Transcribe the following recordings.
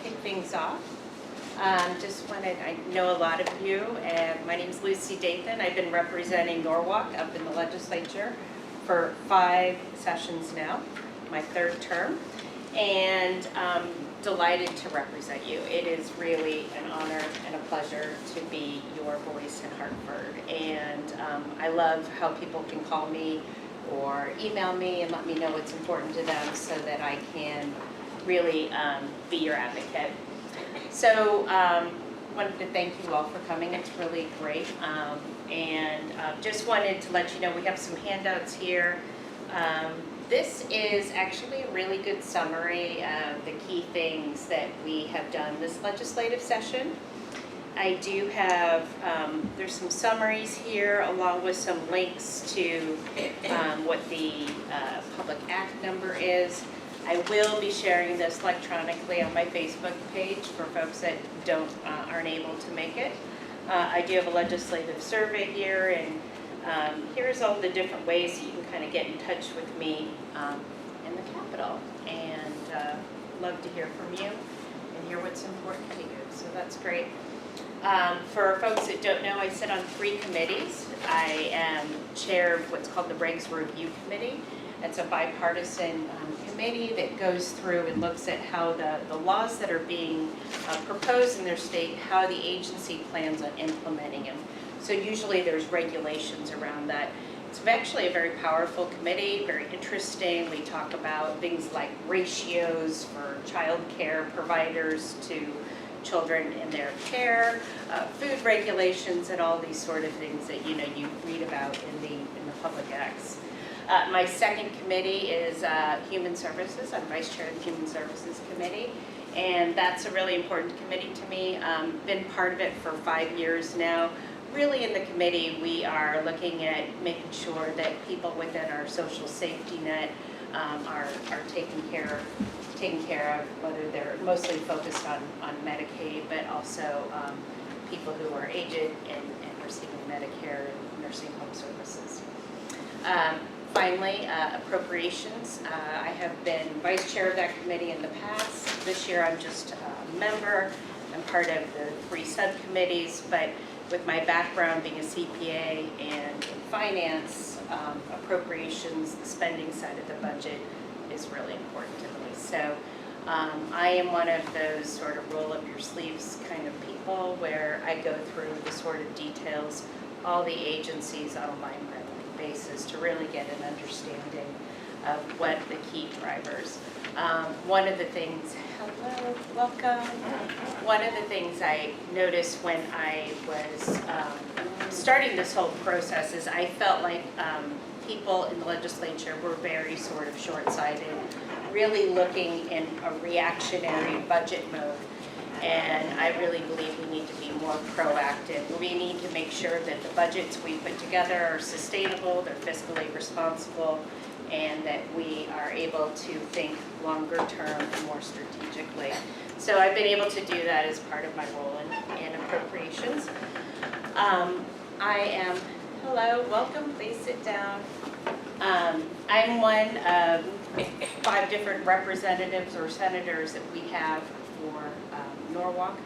kick things off. I know a lot of you, and my name is Lucy Dathan. I've been representing Norwalk up in the legislature for 5 sessions now, my 3rd term, and delighted to represent you. It is really an honor and a pleasure to be your voice in Hartford, and I love how people can call me or email me and let me know what's important to them so that I can really be your advocate. So wanted to thank you all for coming. It's really great. And just wanted to let you know we have some handouts here. This is actually a really good summary of the key things that we have done this legislative session. I do have, there's some summaries here along with some links to what the public act number is. I will be sharing this electronically on my Facebook page for folks that aren't able to make it. I do have a legislative survey here, and here's all the different ways that you can kind of get in touch with me in the Capitol. And love to hear from you and hear what's important to you. So that's great. For folks that don't know, I sit on 3 committees. I am chair of what's called the Regs Review Committee. It's a bipartisan committee that goes through and looks at how the laws that are being proposed in their state, how the agency plans on implementing them. So usually there's regulations around that. It's actually a very powerful committee, very interesting. We talk about things like ratios for child care providers to children in their care, food regulations, and all these sort of things that you read about in the public acts. My second committee is Human Services. I'm vice chair of the Human Services Committee, and that's a really important committee to me. Been part of it for 5 years now. Really in the committee, we are looking at making sure that people within our social safety net are taken care of, whether they're mostly focused on Medicaid, but also people who are aged and receiving Medicare and nursing home services. Finally, appropriations. I have been vice chair of that committee in the past. This year I'm just a member. I'm part of the 3 subcommittees, but with my background being a CPA and in finance, appropriations, the spending side of the budget is really important to me. So I am one of those sort of roll up your sleeves kind of people where I go through the sort of details, all the agencies on a line basis to really get an understanding of what the key drivers. One of the things, hello, welcome. One of the things I noticed when I was starting this whole process is I felt like people in the legislature were very sort of short-sighted, really looking in a reactionary budget mode. And I really believe we need to be more proactive. We need to make sure that the budgets we put together are sustainable, they're fiscally responsible, and that we are able to think longer term and more strategically. So I've been able to do that as part of my role in appropriations. Hello, welcome, please sit down. I'm one of 5 different representatives or senators that we have for Norwalk.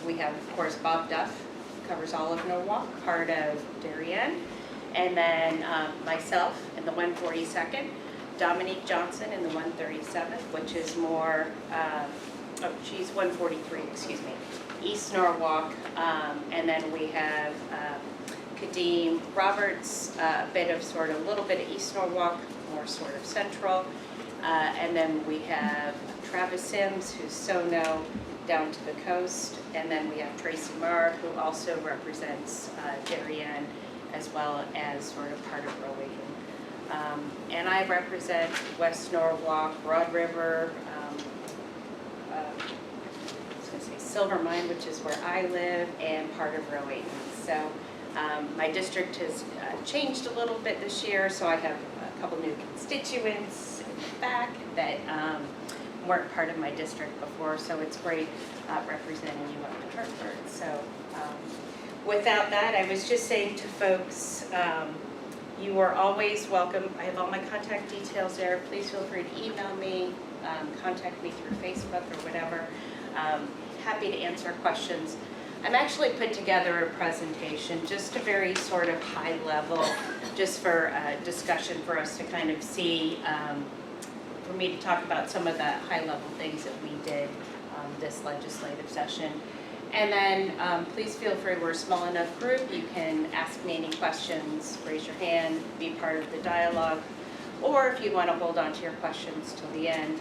We have, of course, Bob Duff, covers all of Norwalk, part of Darien, and then myself in the 142nd, Dominique Johnson in the 137th, which is more, she's 143, excuse me, East Norwalk, and then we have Kadeem Roberts, a little bit of East Norwalk, more sort of central, and then we have Travis Sims, who's SONO, down to the coast, and then we have Tracy Marr, who also represents Darien, as well as sort of part of Rowayton. And I represent West Norwalk, Broad River, Silver Mine, which is where I live, and part of Rowayton. So my district has changed a little bit this year, so I have a couple new constituents in the back that weren't part of my district before, so it's great representing you up in Hartford. So without that, I was just saying to folks, You are always welcome. I have all my contact details there. Please feel free to email me, contact me through Facebook or whatever. Happy to answer questions. I'm actually put together a presentation, just a very sort of high level, just for discussion for us to kind of see, for me to talk about some of the high level things that we did this legislative session. And then please feel free, we're a small enough group, you can ask me any questions, raise your hand, be part of the dialogue, or if you want to hold on to your questions till the end,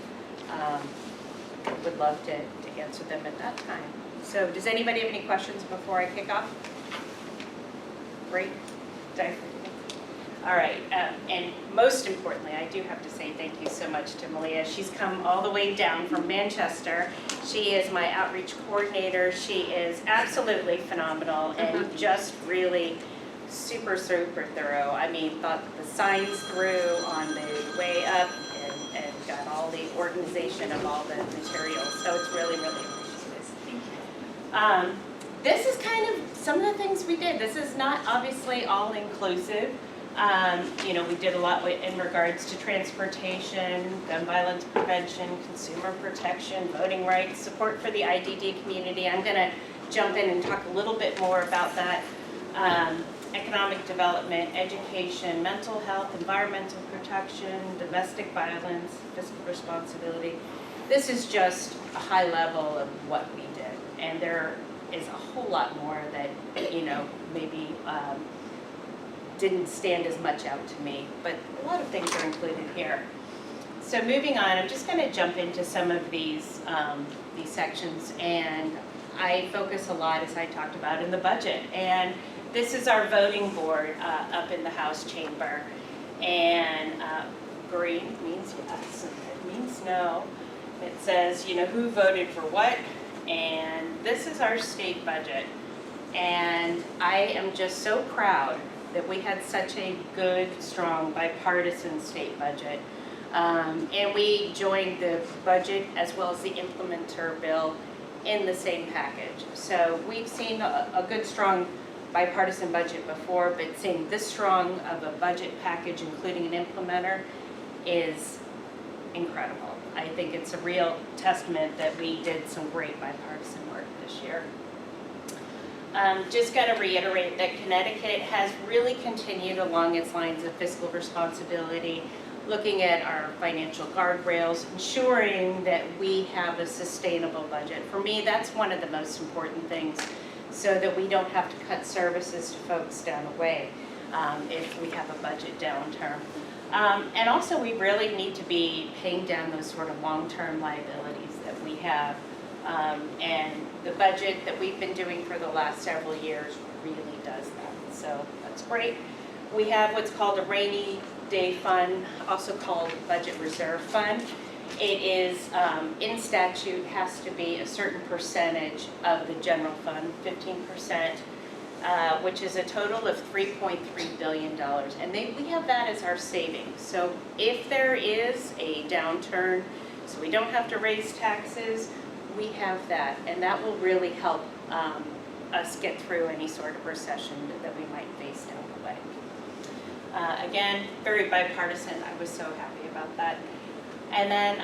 would love to answer them at that time. So does anybody have any questions before I kick off? Great. Did I forget? All right, and most importantly, I do have to say thank you so much to Malia. She's come all the way down from Manchester. She is my outreach coordinator. She is absolutely phenomenal and just really super thorough. I mean, thought the signs through on the way up and got all the organization of all the materials. So it's really, really appreciative. Thank you. This is kind of some of the things we did. This is not obviously all inclusive. You know, we did a lot in regards to transportation, gun violence prevention, consumer protection, voting rights, support for the IDD community. I'm going to jump in and talk a little bit more about that. Economic development, education, mental health, environmental protection, domestic violence, fiscal responsibility. This is just a high level of what we did. And there is a whole lot more that, you know, maybe didn't stand as much out to me, but a lot of things are included here. So moving on, I'm just going to jump into some of these sections, and I focus a lot, as I talked about, in the budget. And this is our voting board up in the House chamber, and green means yes, and red means no. It says, you know, who voted for what, and this is our state budget. And I am just so proud that we had such a good, strong, bipartisan state budget. And we joined the budget as well as the implementer bill in the same package. So we've seen a good, strong bipartisan budget before, but seeing this strong of a budget package, including an implementer, is incredible. I think it's a real testament that we did some great bipartisan work this year. Just got to reiterate that Connecticut has really continued along its lines of fiscal responsibility, looking at our financial guardrails, ensuring that we have a sustainable budget. For me, that's one of the most important things, so that we don't have to cut services to folks down the way if we have a budget downturn. And also, we really need to be paying down those sort of long-term liabilities that we have. And the budget that we've been doing for the last several years really does that. So that's great. We have what's called a rainy day fund, also called budget reserve fund. It is, in statute, has to be a certain percentage of the general fund, 15%, which is a total of $3.3 billion. And we have that as our savings. So if there is a downturn, so we don't have to raise taxes, we have that, and that will really help us get through any sort of recession that we might face down the way. Again, very bipartisan. I was so happy about that. And then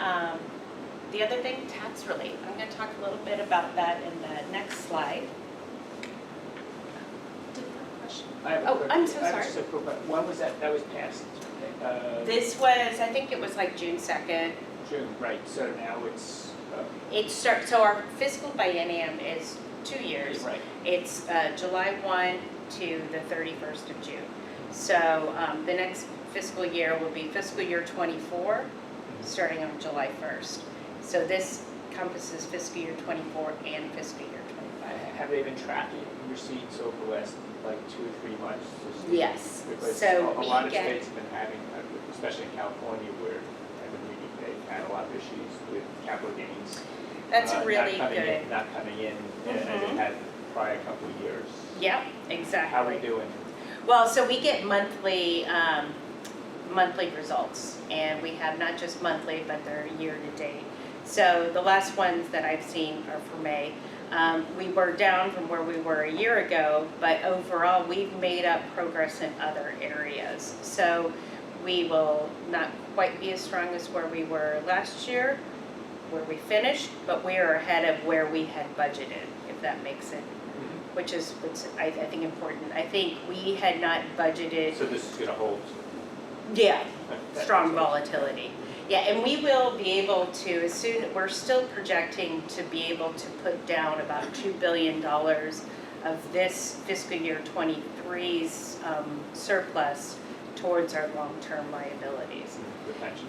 the other thing, tax relief. I'm going to talk a little bit about that in the next slide. I'm so sorry. When was that? That was passed. This was, I think it was like June 2nd. June, right. So now it's. So our fiscal biennium is 2 years. Right. It's July 1 to the 31st of June. So the next fiscal year will be fiscal year 24, starting on July 1st. So this encompasses fiscal year 24 and fiscal year 25. Have they been tracking receipts over the last like 2 or 3 months? Yes. Because so a lot of states have been having, especially in California, where they've had a lot of issues with capital gains. That's really good. Not coming in, and it had prior couple of years. Yep, exactly. How are we doing? Well, so we get monthly results, and we have not just monthly, but they're year to date. So the last ones that I've seen are for May. We were down from where we were a year ago, but overall, we've made up progress in other areas. So we will not quite be as strong as where we were last year, where we finished, but we are ahead of where we had budgeted, if that makes it, which is what's I think important. I think we had not budgeted. So this is going to hold? Yeah, That strong makes sense. volatility. Yeah, and we will be able to, we're still projecting to be able to put down about $2 billion of this fiscal year 23's surplus towards our long-term liabilities. The pension.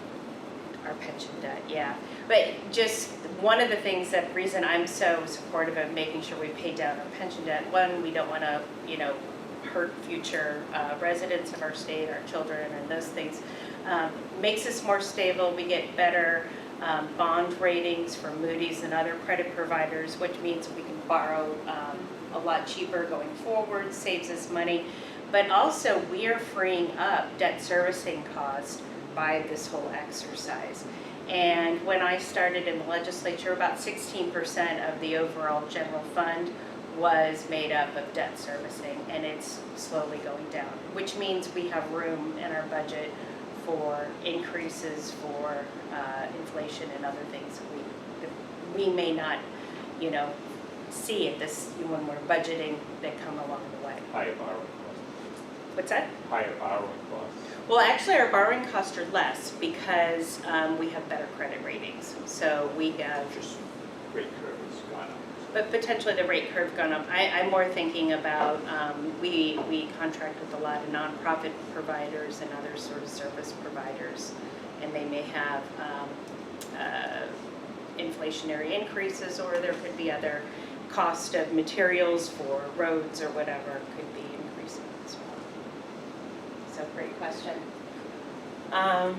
Our pension debt, yeah. But just one of the things that, reason I'm so supportive of making sure we pay down our pension debt, one, we don't want to, hurt future residents of our state, our children, and those things. Makes us more stable. We get better bond ratings from Moody's and other credit providers, which means we can borrow a lot cheaper going forward, saves us money. But also, we are freeing up debt servicing costs by this whole exercise. And when I started in the legislature, about 16% of the overall general fund was made up of debt servicing, and it's slowly going down, which means we have room in our budget for increases for inflation and other things that we may not, see at this when we're budgeting that come along the way. Higher borrowing costs. What's that? Higher borrowing costs. Well, actually, our borrowing costs are less because we have better credit ratings. So we have, Just rate curve has gone up. but potentially the rate curve gone up. I'm more thinking about, we contract with a lot of nonprofit providers and other sort of service providers, and they may have inflationary increases, or there could be other cost of materials for roads or whatever could be increasing as well. So great question. I'm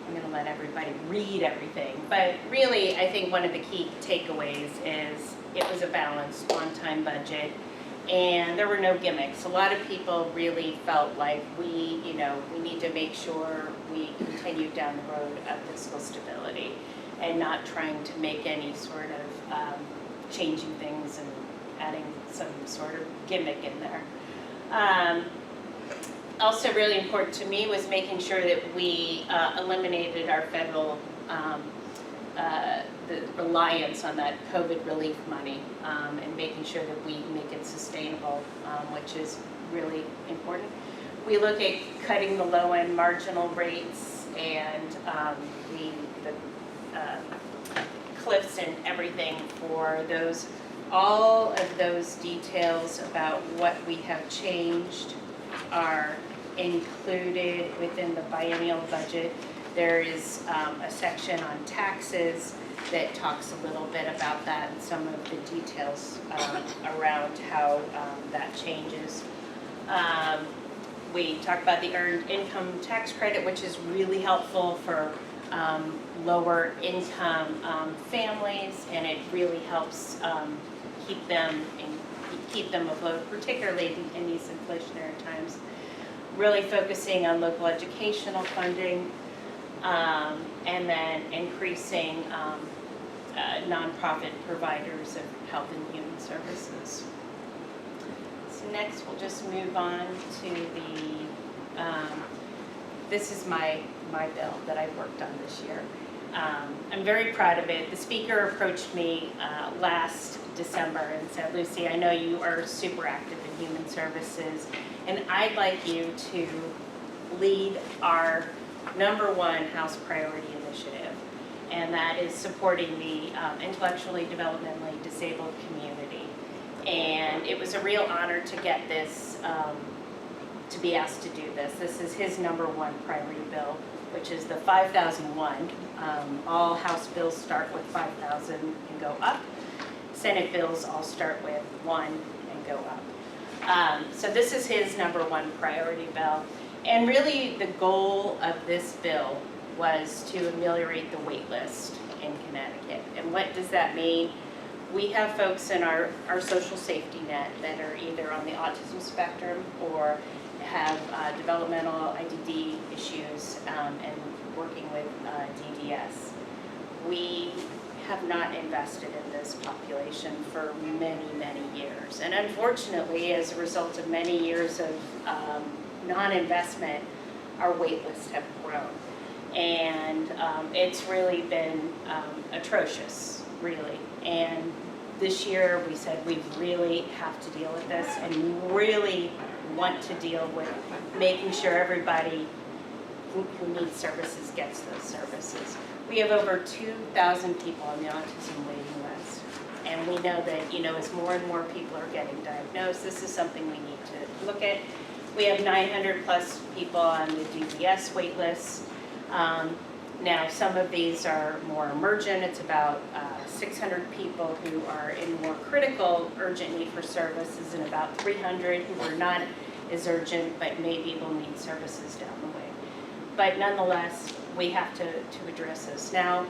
going to let everybody read everything, but really I think one of the key takeaways is it was a balanced on-time budget and there were no gimmicks. A lot of people really felt like we need to make sure we continue down the road of fiscal stability and not trying to make any sort of changing things and adding some sort of gimmick in there. Also really important to me was making sure that we eliminated our federal the reliance on that COVID relief money and making sure that we make it sustainable, which is really important. We look at cutting the low-end marginal rates and the cliffs and everything for those. All of those details about what we have changed are included within the biennial budget. There is a section on taxes that talks a little bit about that and some of the details around how that changes. We talk about the earned income tax credit, which is really helpful for lower income families, and it really helps keep them afloat, particularly in these inflationary times. Really focusing on local educational funding, and then increasing nonprofit providers of health and human services. So next, we'll just move on to the. This is my bill that I've worked on this year. I'm very proud of it. The speaker approached me last December and said, "Lucy, I know you are super active in human services, and I'd like you to lead our #1 House priority initiative, and that is supporting the intellectually developmentally disabled community." And it was a real honor to get this, to be asked to do this. This is his #1 priority bill, which is the 5001. All House bills start with 5,000 and go up. Senate bills all start with 1 and go up. So this is his #1 priority bill. And really the goal of this bill was to ameliorate the wait list in Connecticut. And what does that mean? We have folks in our social safety net that are either on the autism spectrum or have developmental IDD issues and working with DDS. We have not invested in this population for many, many years. And unfortunately, as a result of many years of non-investment, our wait lists have grown. And it's really been atrocious, really. And this year, we said we really have to deal with this, and we really want to deal with making sure everybody who needs services gets those services. We have over 2,000 people on the autism waiting list, and we know that, as more and more people are getting diagnosed, this is something we need to look at. We have 900 plus people on the DBS wait list. Now, some of these are more emergent. It's about 600 people who are in more critical, urgent need for services, and about 300 who are not as urgent, but maybe will need services down the way. But nonetheless, we have to address this. Now,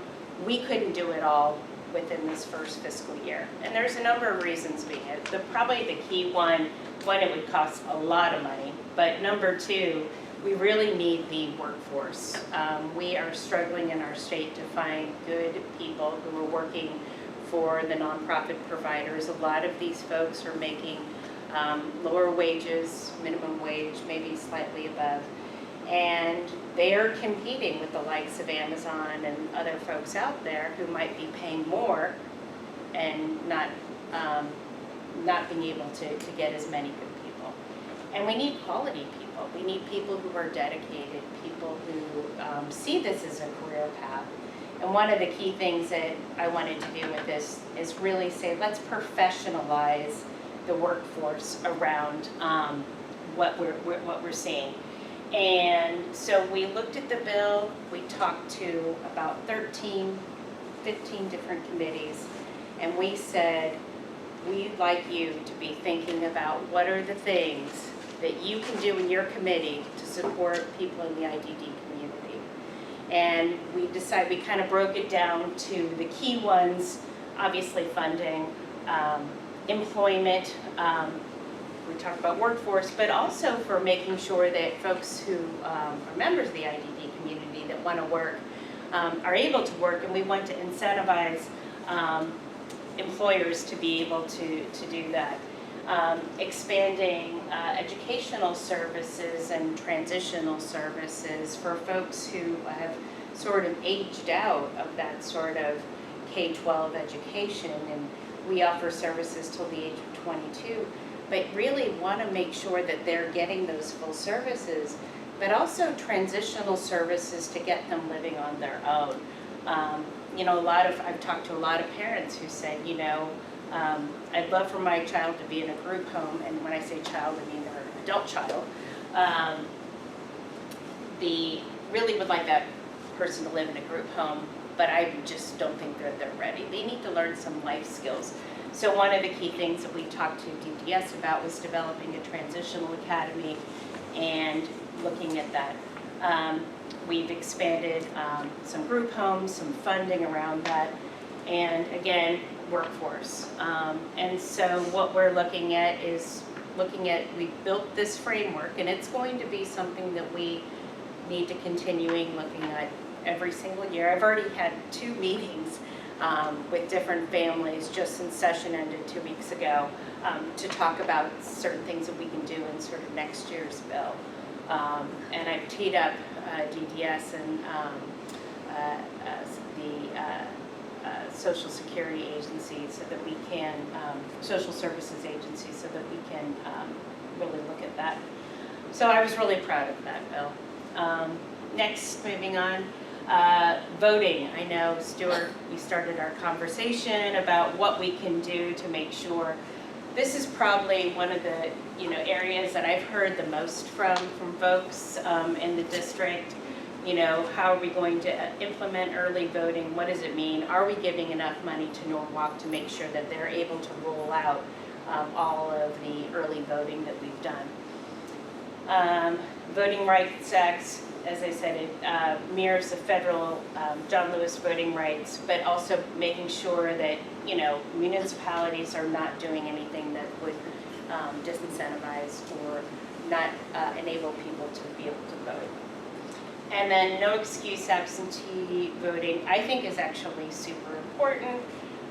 we couldn't do it all within this first fiscal year. And there's a number of reasons being it. Probably the key one, it would cost a lot of money. But number two, we really need the workforce. We are struggling in our state to find good people who are working for the nonprofit providers. A lot of these folks are making lower wages, minimum wage, maybe slightly above. And they're competing with the likes of Amazon and other folks out there who might be paying more and not being able to get as many good people. And we need quality people. We need people who are dedicated, people who see this as a career path. And one of the key things that I wanted to do with this is really say, let's professionalize the workforce around what we're seeing. And so we looked at the bill, we talked to about 15 different committees, and we said, we'd like you to be thinking about what are the things that you can do in your committee to support people in the IDD community. And we kind of broke it down to the key ones, obviously funding, employment, we talked about workforce, but also for making sure that folks who are members of the IDD community that want to work are able to work, and we want to incentivize employers to be able to do that. Expanding educational services and transitional services for folks who have sort of aged out of that sort of K-12 education, and we offer services till the age of 22. But really want to make sure that they're getting those full services, but also transitional services to get them living on their own. I've talked to a lot of parents who say, I'd love for my child to be in a group home, and when I say child, I mean their adult child. Really would like that person to live in a group home, but I just don't think they're ready. They need to learn some life skills. So one of the key things that we talked to DDS about was developing a transitional academy and looking at that. We've expanded some group homes, some funding around that, and again, workforce. And so what we're looking at is we built this framework, and it's going to be something that we need to continuing looking at every single year. I've already had 2 meetings with different families just since session ended 2 weeks ago to talk about certain things that we can do in sort of next year's bill. And I've teed up DDS and the Social Security Agency so that we can, Social Services Agency so that we can really look at that. So I was really proud of that bill. Next, moving on. Voting. I know, Stuart, we started our conversation about what we can do to make sure. This is probably one of the areas that I've heard the most from folks in the district. How are we going to implement early voting? What does it mean? Are we giving enough money to Norwalk to make sure that they're able to roll out all of the early voting that we've done? Voting Rights Act, as I said, it mirrors the federal John Lewis voting rights, but also making sure that municipalities are not doing anything that would disincentivize or not enable people to be able to vote. And then no excuse absentee voting, I think is actually super important.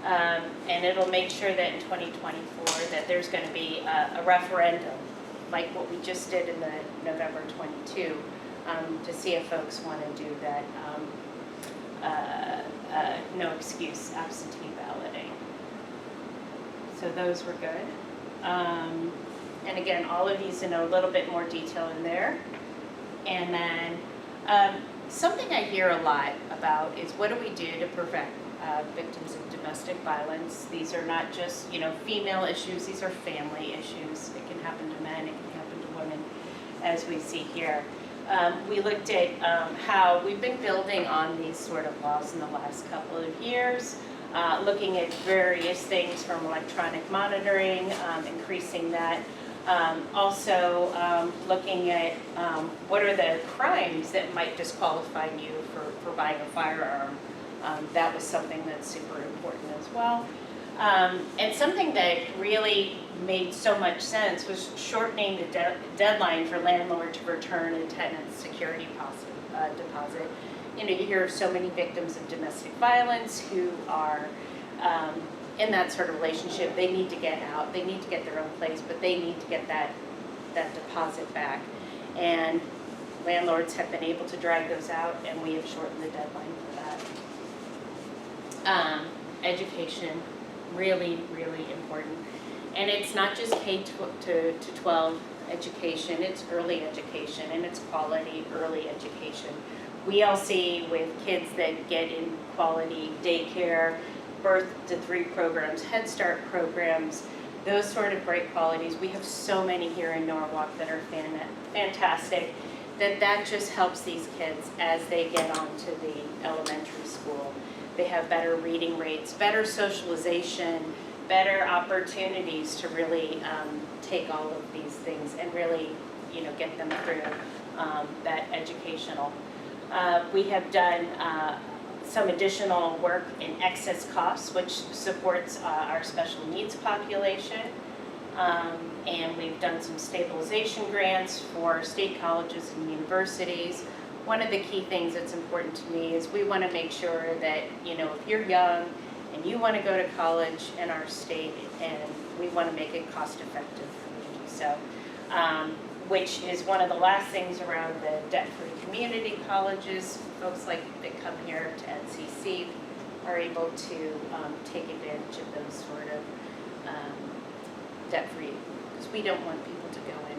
And it'll make sure that in 2024 that there's going to be a referendum, like what we just did in the November 22, to see if folks want to do that no excuse absentee balloting. So those were good. And again, all of these in a little bit more detail in there. And then something I hear a lot about is what do we do to prevent victims of domestic violence? These are not just, female issues, these are family issues. It can happen to men, it can happen to women, as we see here. We looked at how we've been building on these sort of laws in the last couple of years, looking at various things from electronic monitoring, increasing that. Also looking at what are the crimes that might disqualify you for buying a firearm. That was something that's super important as well. And something that really made so much sense was shortening the deadline for landlord to return a tenant's security deposit. You hear of so many victims of domestic violence who are in that sort of relationship. They need to get out, they need to get their own place, but they need to get that deposit back. And landlords have been able to drag those out, and we have shortened the deadline for that. Education, really, really important. And it's not just K to 12 education, it's early education, and it's quality early education. We all see with kids that get in quality daycare, birth to 3 programs, Head Start programs, those sort of great qualities. We have so many here in Norwalk that are fantastic, that just helps these kids as they get onto the elementary school. They have better reading rates, better socialization, better opportunities to really take all of these things and really, get them through that educational. We have done some additional work in excess costs, which supports our special needs population. And we've done some stabilization grants for state colleges and universities. One of the key things that's important to me is we want to make sure that, if you're young and you want to go to college in our state, and we want to make it cost effective for you. So, which is one of the last things around the debt-free community colleges. Folks that come here to NCC are able to take advantage of those sort of debt-free, because we don't want people to go in.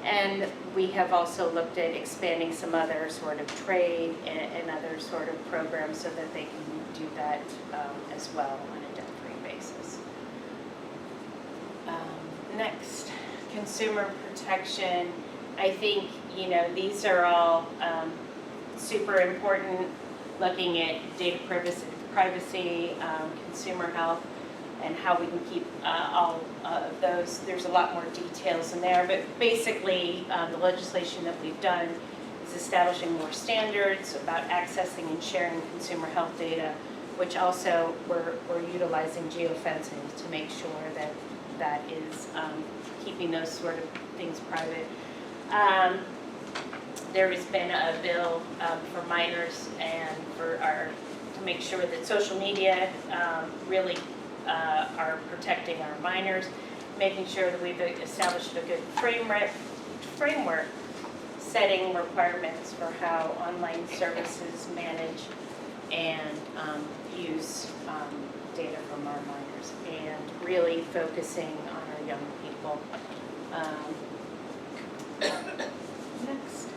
And we have also looked at expanding some other sort of trade and other sort of programs so that they can do that as well on a debt-free basis. Next, consumer protection. I think, these are all super important, looking at data privacy, consumer health, and how we can keep all of those. There's a lot more details in there, but basically the legislation that we've done is establishing more standards about accessing and sharing consumer health data, which also we're utilizing geofencing to make sure that is keeping those sort of things private. There has been a bill for minors and to make sure that social media really are protecting our minors, making sure that we've established a good framework, setting requirements for how online services manage and use data from our minors, and really focusing on our young people. Next.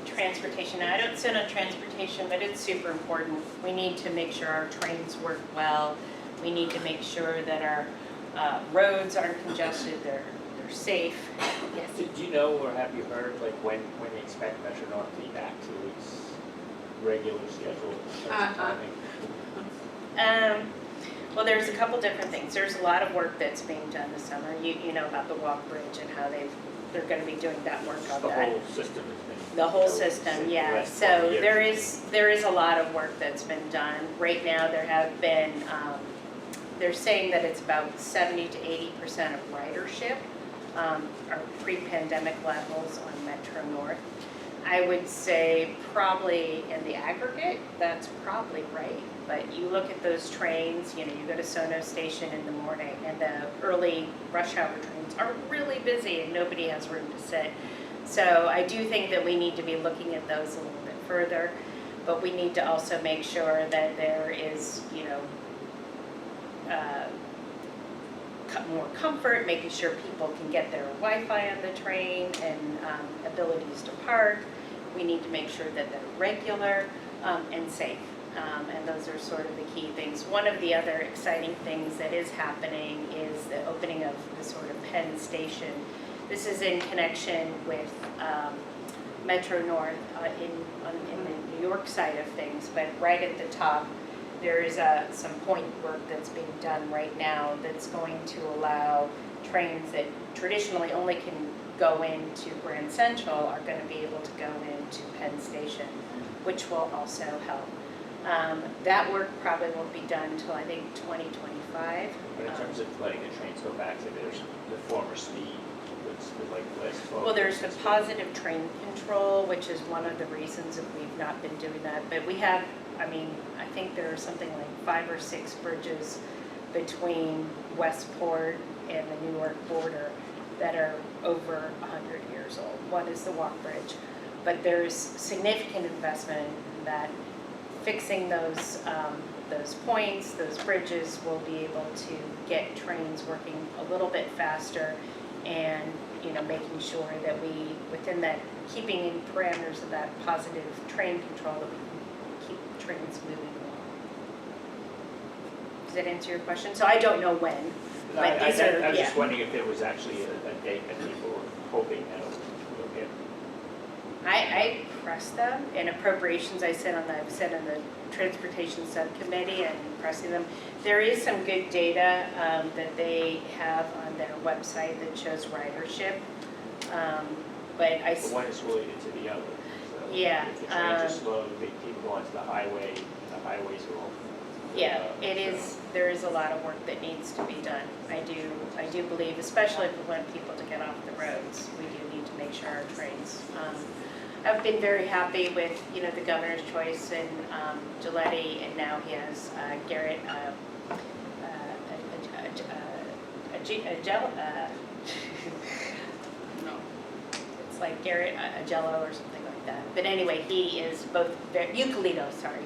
Transportation. Now, I don't sit on transportation, but it's super important. We need to make sure our trains work well. We need to make sure that our roads aren't congested, they're safe. Yes. Do you know, or have you heard, when you expect Metro North to be back to its regular schedule in terms of timing? Well, there's a couple different things. There's a lot of work that's being done this summer. You know about the walk bridge and how they're going to be doing that work on that. The whole system has been. The whole system, yeah. So there is a lot of work that's been done. Right now, there have been. They're saying that it's about 70 to 80% of ridership our pre-pandemic levels on Metro North. I would say probably in the aggregate, that's probably right. But you look at those trains, you go to Sono Station in the morning and the early rush hour trains are really busy and nobody has room to sit. So I do think that we need to be looking at those a little bit further, but we need to also make sure that there is, more comfort, making sure people can get their Wi-Fi on the train and abilities to park. We need to make sure that they're regular and safe. And those are sort of the key things. One of the other exciting things that is happening is the opening of the sort of Penn Station. This is in connection with Metro North in the New York side of things, but right at the top, there is some point work that's being done right now that's going to allow trains that traditionally only can go into Grand Central are going to be able to go into Penn Station, which will also help. That work probably won't be done until I think 2025. But in terms of letting the trains go back to the former speed, with like less focus. Well, there's the positive train control, which is one of the reasons that we've not been doing that. But we have, I think there are something like 5 or 6 bridges between Westport and the New York border that are over 100 years old. One is the Walk Bridge, but there's significant investment in that. Fixing those points, those bridges, will be able to get trains working a little bit faster, and making sure that we, within that, keeping in parameters of that positive train control, that we can keep trains moving along. Does that answer your question? So I don't know when, but these are, I was just wondering if there was actually a date that people were hoping that it would hit. I pressed them in appropriations. I've said on the transportation subcommittee and pressing them. There is some good data that they have on their website that shows ridership, but But one is related to the other. So Yeah, if the trains are slow, people go onto the highway, the highways are all. yeah, it is. There is a lot of work that needs to be done. I do believe, especially if we want people to get off the roads, we do need to make sure our trains. I've been very happy with, the governor's choice in Gillette, and now he has Garrett it's like Garrett Agello or something like that. But anyway, he is both Eucalito, sorry.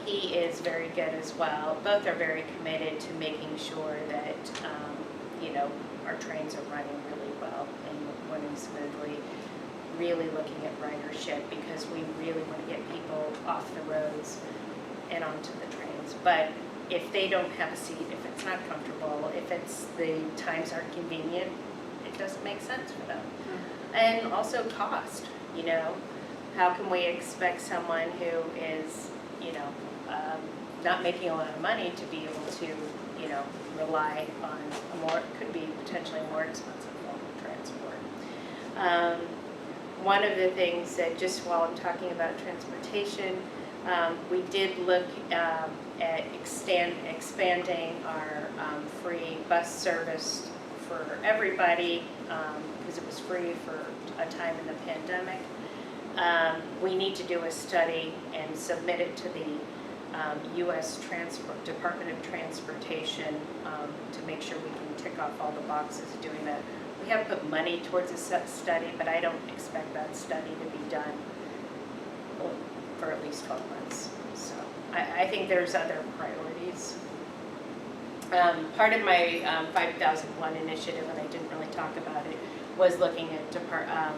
He is very good as well. Both are very committed to making sure that our trains are running really well and running smoothly. Really looking at ridership, because we really want to get people off the roads and onto the trains. But if they don't have a seat, if it's not comfortable, if the times aren't convenient, it doesn't make sense for them. And also cost, how can we expect someone who is, not making a lot of money to be able to, rely on could be potentially more expensive form of transport. One of the things that, just while I'm talking about transportation, we did look at expanding our free bus service for everybody, because it was free for a time in the pandemic. We need to do a study and submit it to the U.S. Department of Transportation to make sure we can tick off all the boxes of doing that. We have put money towards a study, but I don't expect that study to be done for at least 12 months. So I think there's other priorities. Part of my 5001 initiative, and I didn't really talk about it, was looking at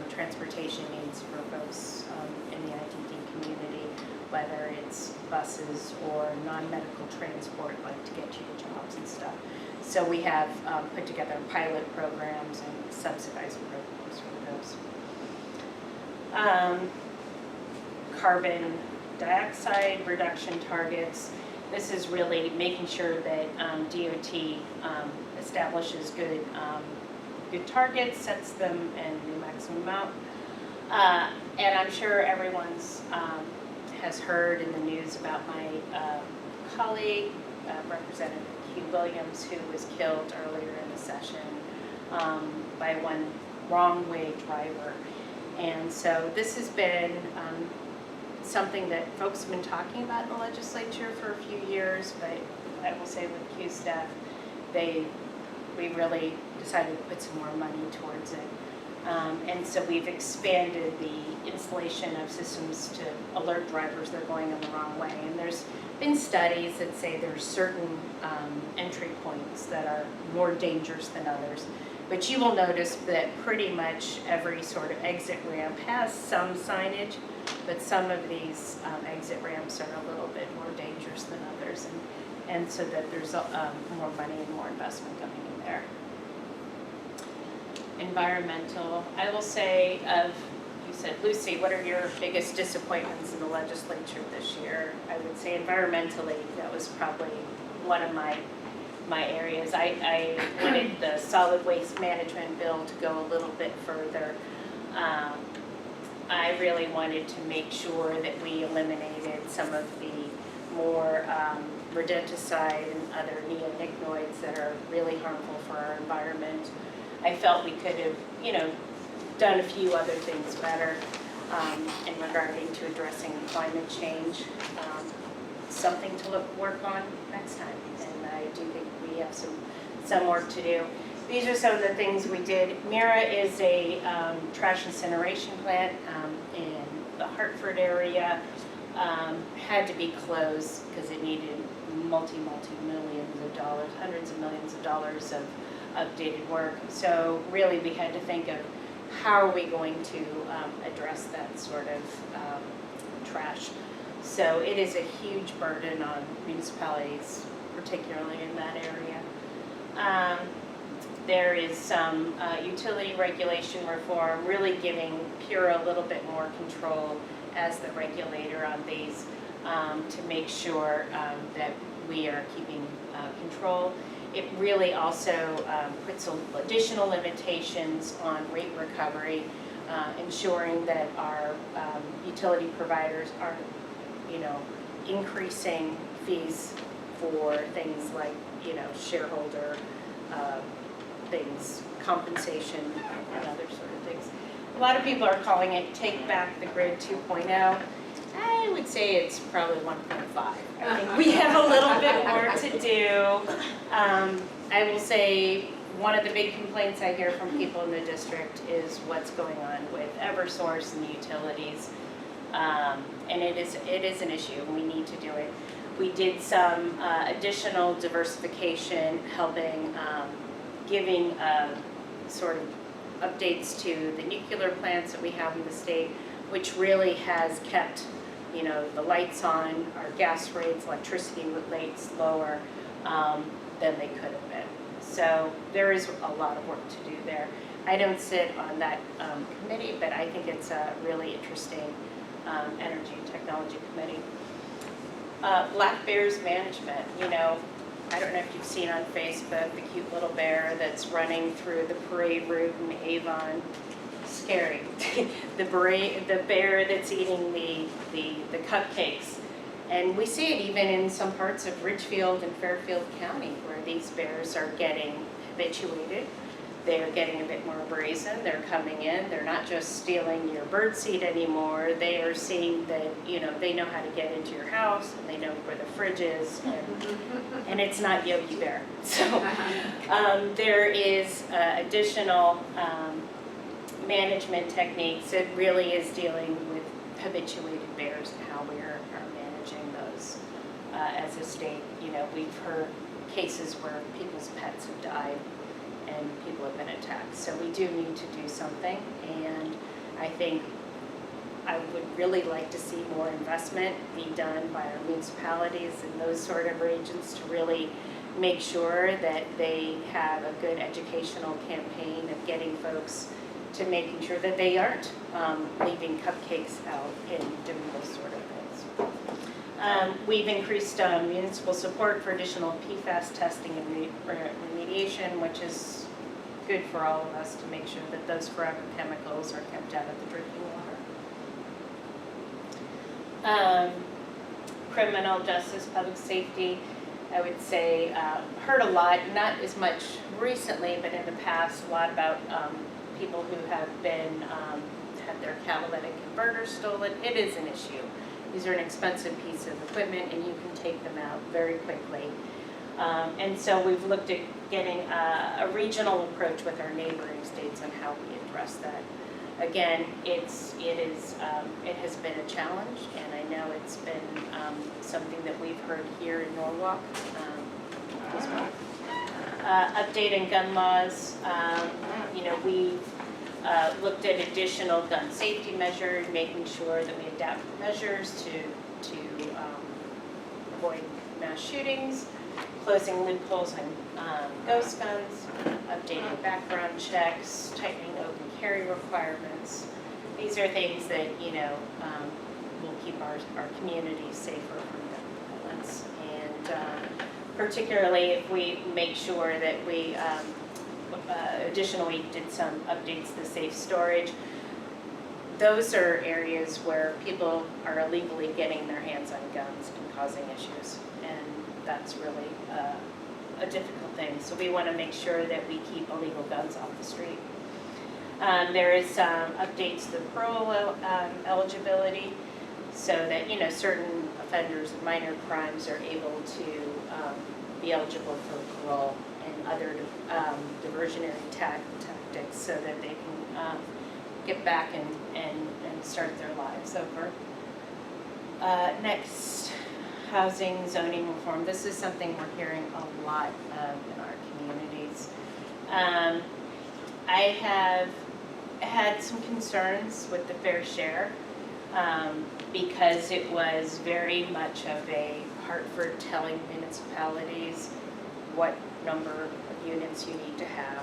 transportation needs for folks in the ITD community, whether it's buses or non-medical transport, like to get you to jobs and stuff. So we have put together pilot programs and subsidized programs for those. Carbon dioxide reduction targets. This is really making sure that DOT establishes good targets, sets them in the maximum amount. And I'm sure everyone's has heard in the news about my colleague, Representative Hugh Williams, who was killed earlier in the session. by one wrong-way driver. And so this has been something that folks have been talking about in the legislature for a few years, but I will say with Q staff, we really decided to put some more money towards it. And so we've expanded the installation of systems to alert drivers they're going in the wrong way. And there's been studies that say there's certain entry points that are more dangerous than others. But you will notice that pretty much every sort of exit ramp has some signage, but some of these exit ramps are a little bit more dangerous than others. And so that there's more money and more investment coming in there. Environmental, I will say you said, Lucy, what are your biggest disappointments in the legislature this year? I would say environmentally, that was probably one of my areas. I wanted the solid waste management bill to go a little bit further. I really wanted to make sure that we eliminated some of the more rodenticide and other neonicotinoids that are really harmful for our environment. I felt we could have, done a few other things better in regarding to addressing climate change. Something to work on next time, and I do think we have some work to do. These are some of the things we did. Mira is a trash incineration plant in the Hartford area. Had to be closed because it needed multi-millions of dollars, hundreds of millions of dollars of updated work. So really we had to think of how are we going to address that sort of trash. So it is a huge burden on municipalities, particularly in that area. There is some utility regulation reform, really giving Pura a little bit more control as the regulator on these to make sure that we are keeping control. It really also puts some additional limitations on rate recovery, ensuring that our utility providers aren't, increasing fees for things like, shareholder things, compensation, and other sort of things. A lot of people are calling it Take Back the Grid 2.0. I would say it's probably 1.5. I think we have a little bit more to do. I will say one of the big complaints I hear from people in the district is what's going on with Eversource and the utilities. And it is an issue, and we need to do it. We did some additional diversification, helping, giving sort of updates to the nuclear plants that we have in the state, which really has kept, the lights on, our gas rates, electricity rates lower than they could have been. So there is a lot of work to do there. I don't sit on that committee, but I think it's a really interesting energy and technology committee. Black bears management, I don't know if you've seen on Facebook the cute little bear that's running through the parade route in Avon. Scary. The bear that's eating the cupcakes. And we see it even in some parts of Ridgefield and Fairfield County where these bears are getting habituated. They're getting a bit more brazen. They're coming in. They're not just stealing your bird seed anymore. They are seeing that, they know how to get into your house, and they know where the fridge is, and it's not Yogi Bear. So there is additional management techniques that really is dealing with habituated bears and how we are managing those as a state. We've heard cases where people's pets have died and people have been attacked. So we do need to do something, and I think I would really like to see more investment be done by our municipalities and those sort of regions to really make sure that they have a good educational campaign of getting folks to making sure that they aren't leaving cupcakes out and doing those sort of things. We've increased municipal support for additional PFAS testing and remediation, which is good for all of us to make sure that those forever chemicals are kept out of the drinking water. Criminal justice, public safety. I would say, heard a lot, not as much recently, but in the past, a lot about people who have been, had their catalytic converters stolen. It is an issue. These are an expensive piece of equipment and you can take them out very quickly. And so we've looked at getting a regional approach with our neighboring states on how we address that. Again, it has been a challenge, and I know it's been something that we've heard here in Norwalk as well. Updating gun laws, we've looked at additional gun safety measures, making sure that we adapt measures to avoid mass shootings, closing loopholes on ghost guns, updating background checks, tightening open carry requirements. These are things that, will keep our communities safer from gun violence. And particularly if we make sure that we, additionally did some updates to safe storage. Those are areas where people are illegally getting their hands on guns and causing issues. And that's really a difficult thing. So we want to make sure that we keep illegal guns off the street. There is updates to parole eligibility so that, certain offenders of minor crimes are able to be eligible for parole and other diversionary tactics so that they can get back and start their lives over. Next, housing zoning reform. This is something we're hearing a lot of in our communities. I have had some concerns with the fair share because it was very much of a Hartford telling municipalities what number of units you need to have.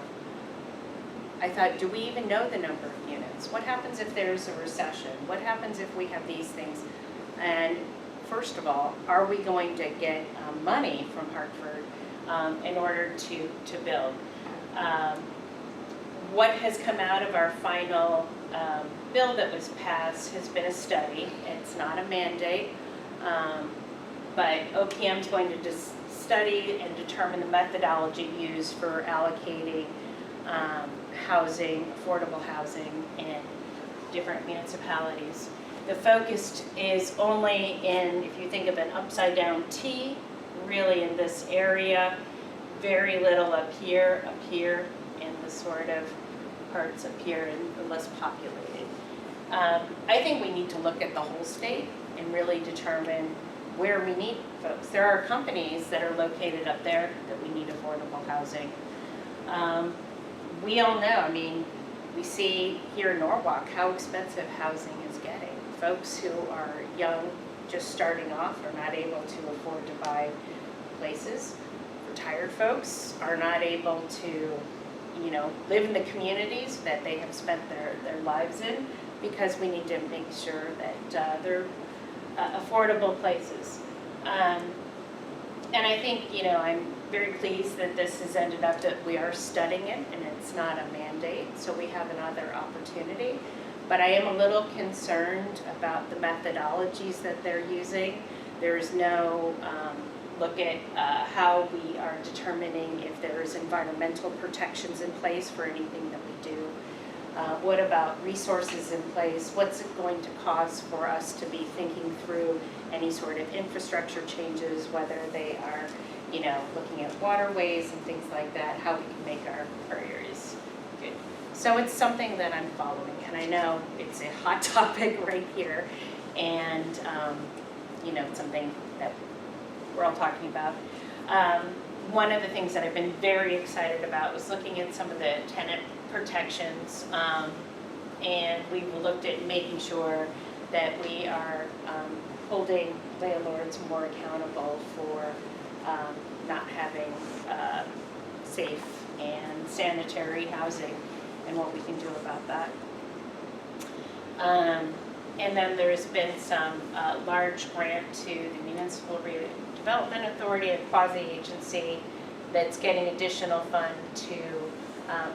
I thought, do we even know the number of units? What happens if there's a recession? What happens if we have these things? And first of all, are we going to get money from Hartford in order to build? What has come out of our final bill that was passed has been a study. It's not a mandate, but OPM is going to study and determine the methodology used for allocating housing, affordable housing in different municipalities. The focus is only in, if you think of an upside down T, really in this area, very little up here, and the sort of parts up here and the less populated. I think we need to look at the whole state and really determine where we need folks. There are companies that are located up there that we need affordable housing. We all know, we see here in Norwalk how expensive housing is getting. Folks who are young, just starting off, are not able to afford to buy places. Retired folks are not able to, live in the communities that they have spent their lives in, because we need to make sure that they're affordable places. And I think, I'm very pleased that this has ended up that we are studying it and it's not a mandate, so we have another opportunity. But I am a little concerned about the methodologies that they're using. There's no look at how we are determining if there is environmental protections in place for anything that we do. What about resources in place? What's it going to cost for us to be thinking through any sort of infrastructure changes, whether they are, looking at waterways and things like that, how we can make our areas good. So it's something that I'm following, and I know it's a hot topic right here, and something that we're all talking about. One of the things that I've been very excited about was looking at some of the tenant protections, and we've looked at making sure that we are holding landlords more accountable for not having safe and sanitary housing, and what we can do about that. And then there's been some large grant to the Municipal Redevelopment Authority, a quasi-agency that's getting additional fund to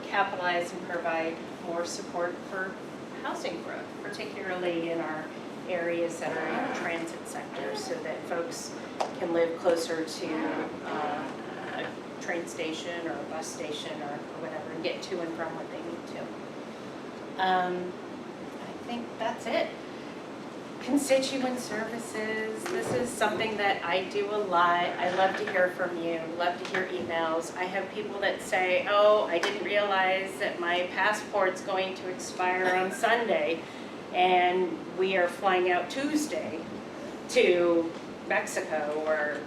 capitalize and provide more support for housing growth, particularly in our areas that are in transit sectors so that folks can live closer to a train station or a bus station or whatever and get to and from what they need to. I think that's it. Constituent services, this is something that I do a lot. I love to hear from you, love to hear emails. I have people that say, oh, I didn't realize that my passport's going to expire on Sunday and we are flying out Tuesday to Mexico or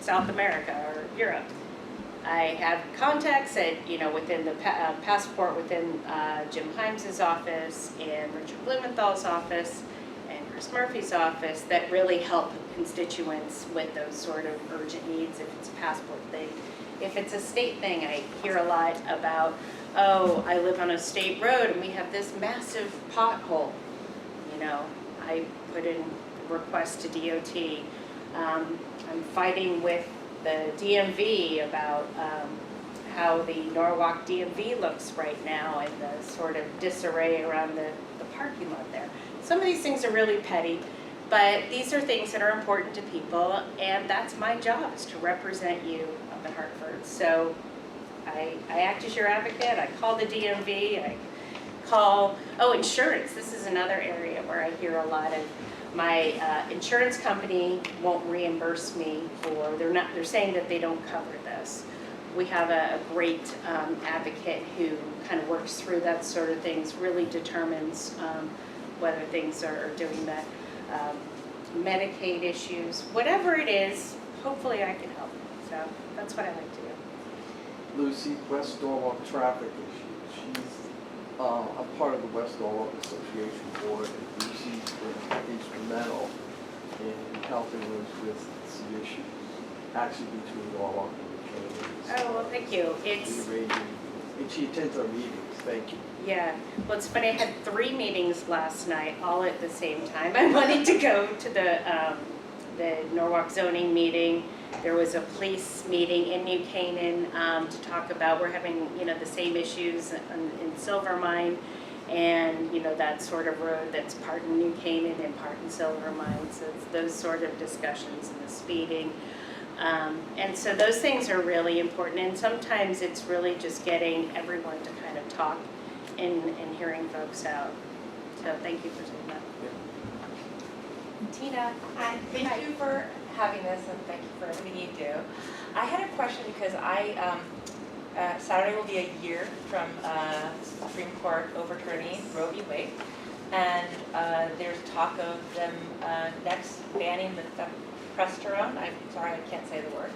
South America or Europe. I have contacts at, within the passport within Jim Himes's office and Richard Blumenthal's office and Chris Murphy's office that really help constituents with those sort of urgent needs if it's a passport thing. If it's a state thing, I hear a lot about, oh, I live on a state road and we have this massive pothole. I put in a request to DOT. I'm fighting with the DMV about how the Norwalk DMV looks right now and the sort of disarray around the parking lot there. Some of these things are really petty, but these are things that are important to people, and that's my job, is to represent you up in Hartford. So I act as your advocate. I call the DMV. I call, insurance. This is another area where I hear a lot of my insurance company won't reimburse me for, they're saying that they don't cover this. We have a great advocate who kind of works through that sort of things, really determines whether things are doing that. Medicaid issues, whatever it is, hopefully I can help. So that's what I like to do. Lucy, West Norwalk traffic issues. She's a part of the West Norwalk Association board, and Lucy's been instrumental in helping us with the issues, actually between Norwalk and the Canadians. Oh, well, thank you. And she attends our meetings. Thank you. Yeah, well, it's funny, I had 3 meetings last night, all at the same time. I wanted to go to the Norwalk zoning meeting. There was a police meeting in New Canaan to talk about, we're having, the same issues in Silver Mine, and, that sort of road that's part in New Canaan and part in Silver Mine. So it's those sort of discussions and the speeding. And so those things are really important, and sometimes it's really just getting everyone to kind of talk and hearing folks out. So thank you for doing that. Tina, thank you for having this, and thank you for everything you do. I had a question because Saturday will be a year from Supreme Court overturning Roe v. Wade, and there's talk of them next banning the progesterone. I'm sorry, I can't say the word.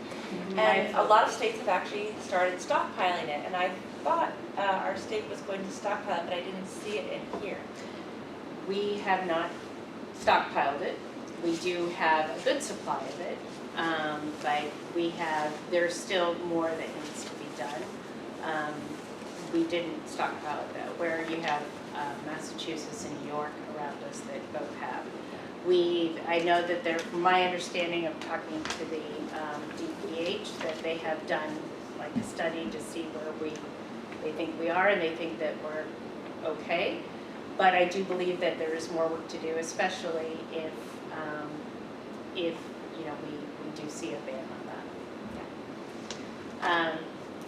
And a lot of states have actually started stockpiling it, and I thought our state was going to stockpile it, but I didn't see it in here. We have not stockpiled it. We do have a good supply of it, but there's still more that needs to be done. We didn't stockpile it though, where you have Massachusetts and New York around us that both have. I know that from my understanding of talking to the DPH, that they have done like a study to see where they think we are, and they think that we're okay. But I do believe that there is more work to do, especially if we do see a ban on that.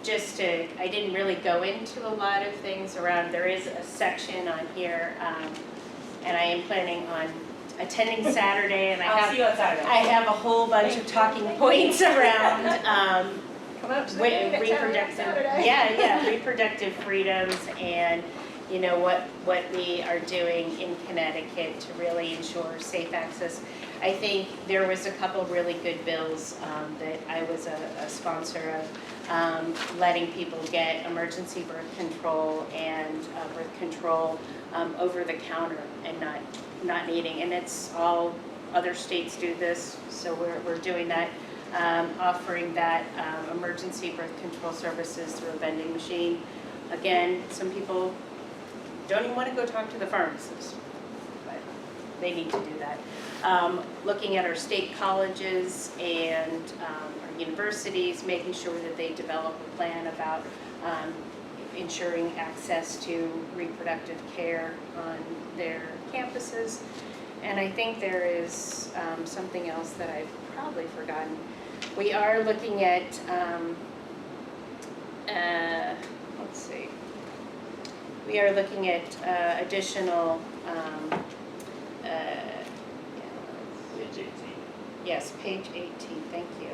Yeah. I didn't really go into a lot of things around. There is a section on here, and I am planning on attending Saturday, and I'll see you on Saturday. I have a whole bunch of talking points around Come out to the game at 10 reproductive, reproductive freedoms, and what we are doing in Connecticut to really ensure safe access. I think there was a couple really good bills that I was a sponsor of, letting people get emergency birth control and birth control over the counter and not needing, and it's all other states do this, so we're doing that, offering that emergency birth control services through a vending machine. Again, some people don't even want to go talk to the pharmacist, but they need to do that. Looking at our state colleges and our universities, making sure that they develop a plan about ensuring access to reproductive care on their campuses. And I think there is something else that I've probably forgotten. We are looking at, let's see, we are looking at additional, Page 18. yes, page 18, thank you.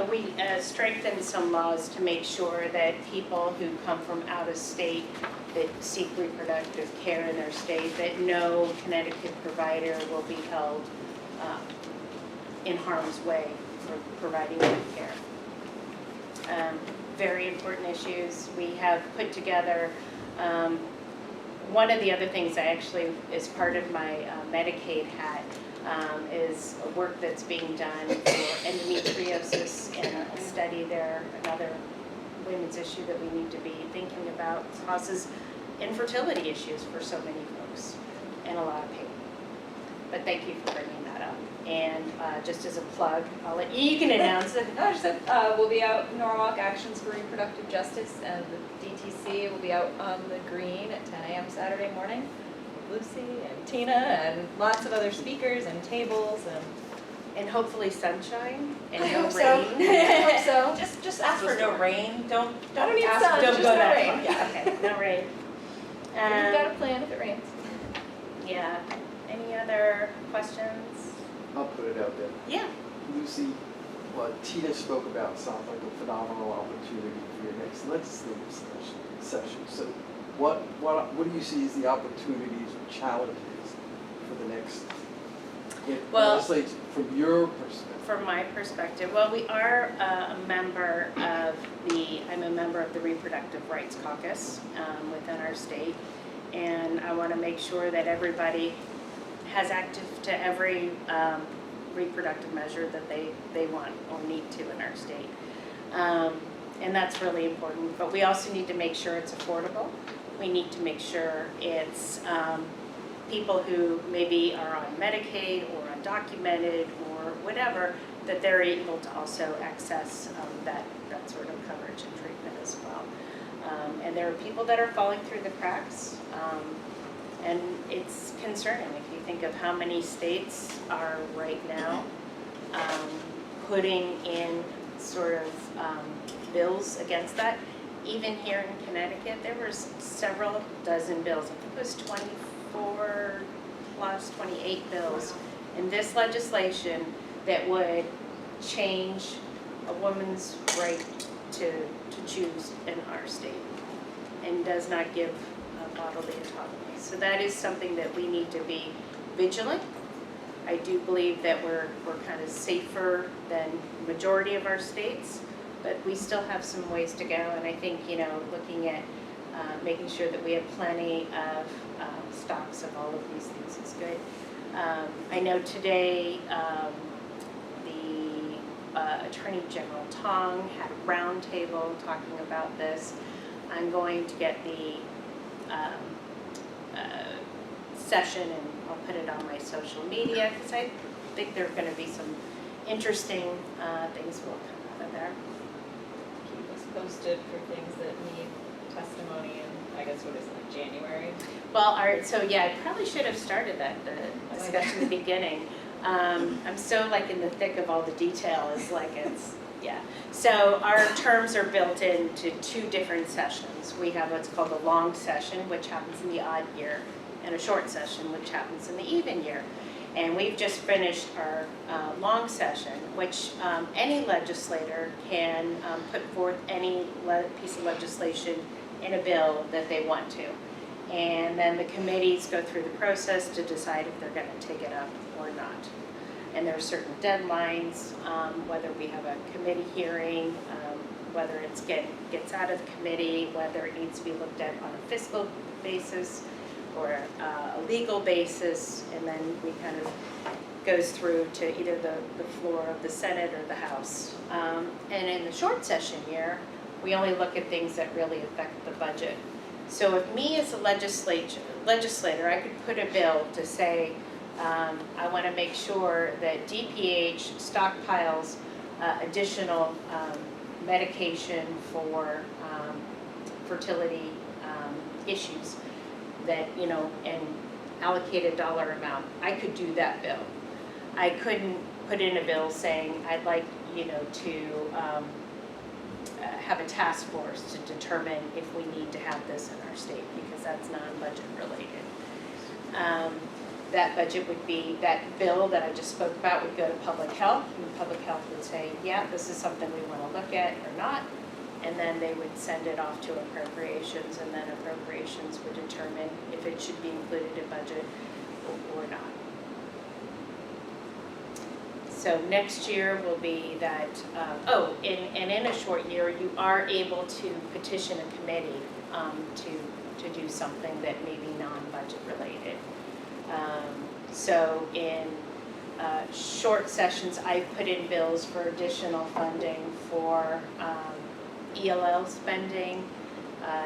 We strengthened some laws to make sure that people who come from out of state that seek reproductive care in their state, that no Connecticut provider will be held in harm's way for providing good care. Very important issues. We have put together, one of the other things I actually, as part of my Medicaid hat, is a work that's being done for endometriosis and a study there, another women's issue that we need to be thinking about, causes infertility issues for so many folks and a lot of pain. But thank you for bringing that up. And just as a plug, I'll let you can announce it. I just said, we'll be out in Norwalk, Actions for Reproductive Justice, and the DTC will be out on the green at 10 a.m. Saturday morning. Lucy and Tina and lots of other speakers and tables And hopefully sunshine and I no hope so. rain. I hope so. Just ask for no rain, don't I don't need ask sun, for Don't just go no that rain. far. Yeah. Okay, no rain. We've got a plan if it rains. Yeah, any other questions? I'll put it out there. Yeah. Lucy, what Tina spoke about sounds like a phenomenal opportunity for your next legislative session. So what do you see as the opportunities or challenges for the next Well, legislature from your perspective? From my perspective, well, we are a member of I'm a member of the Reproductive Rights Caucus within our state, and I want to make sure that everybody has access to every reproductive measure that they want or need to in our state. And that's really important, but we also need to make sure it's affordable. We need to make sure it's people who maybe are on Medicaid or undocumented or whatever, that they're able to also access that sort of coverage and treatment as well. And there are people that are falling through the cracks, and it's concerning if you think of how many states are right now putting in sort of bills against that. Even here in Connecticut, there were several dozen bills. I think it was 24 plus 28 bills in this legislation that would change a woman's right to choose in our state and does not give bodily autonomy. So that is something that we need to be vigilant. I do believe that we're kind of safer than the majority of our states, but we still have some ways to go. And I think, looking at making sure that we have plenty of stocks of all of these things is good. I know today the Attorney General Tong had a roundtable talking about this. I'm going to get the session and I'll put it on my social media because I think there are going to be some interesting things will come out of there. Keep us posted for things that need testimony in, I guess, what is it, January? Well, I probably should have started the discussion in the beginning. I'm so in the thick of all the details, yeah. So our terms are built into 2 different sessions. We have what's called a long session, which happens in the odd year, and a short session, which happens in the even year. And we've just finished our long session, which any legislator can put forth any piece of legislation in a bill that they want to. And then the committees go through the process to decide if they're going to take it up or not. And there are certain deadlines, whether we have a committee hearing, whether it gets out of the committee, whether it needs to be looked at on a fiscal basis or a legal basis, and then we kind of goes through to either the floor of the Senate or the House. And in the short session year, we only look at things that really affect the budget. So if me as a legislator, I could put a bill to say, I want to make sure that DPH stockpiles additional medication for fertility issues that, you know, and allocate a dollar amount. I could do that bill. I couldn't put in a bill saying, I'd like, you know, to have a task force to determine if we need to have this in our state, because that's non-budget related. That budget would be, that bill that I just spoke about would go to public health, and public health would say, yeah, this is something we want to look at or not, and then they would send it off to appropriations, and then appropriations would determine if it should be included in budget or not. So next year will be that, and in a short year, you are able to petition a committee to do something that may be non-budget related. So in short sessions, I put in bills for additional funding for ELL spending,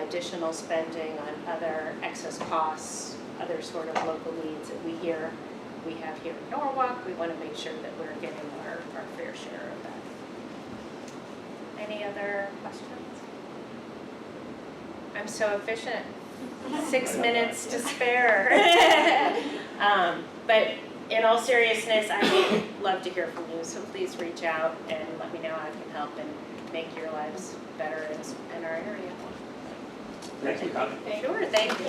additional spending on other excess costs, other sort of local needs that we have here in Norwalk. We want to make sure that we're getting our fair share of that. Any other questions? I'm so efficient. 6 minutes to spare. But in all seriousness, I would love to hear from you, so please reach out and let me know how I can help and make your lives better in our area. Thanks for coming. Sure, thank you.